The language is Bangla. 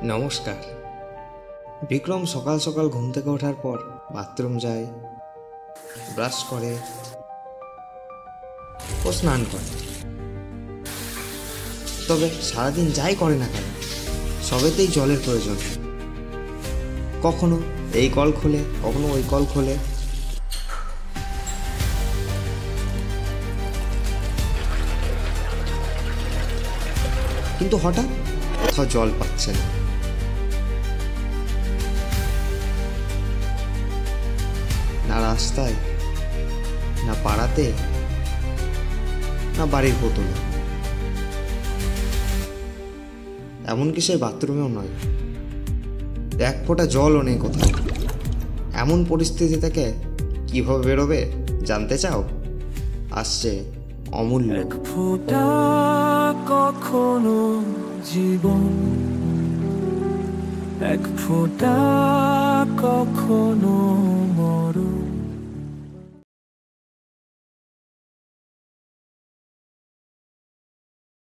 নমস্কার। বিক্রম সকাল সকাল ঘুম থেকে ওঠার পর বাথরুম যায়, ব্রাশ করে ও স্নান করে। তবে সারাদিন যাই করে না কেন, সবেতেই জলের প্রয়োজন। কখনো এই কল খোলে, কখনো ওই কল খোলে। কিন্তু হঠাৎ কোথাও জল পাচ্ছে না। না রাস্তায়, না পাড়াতে, না বাড়ির বোতলে, এমনকি সেই বাথরুমেও নয়। এক ফোঁটা জলও নেই কোথাও। এমন পরিস্থিতি থেকে কিভাবে বেরোবে জানতে চাও? আসছে অমূল্য। এক ফোঁটা কখনো জীবন, এক ফোঁটা কখনো মরণ।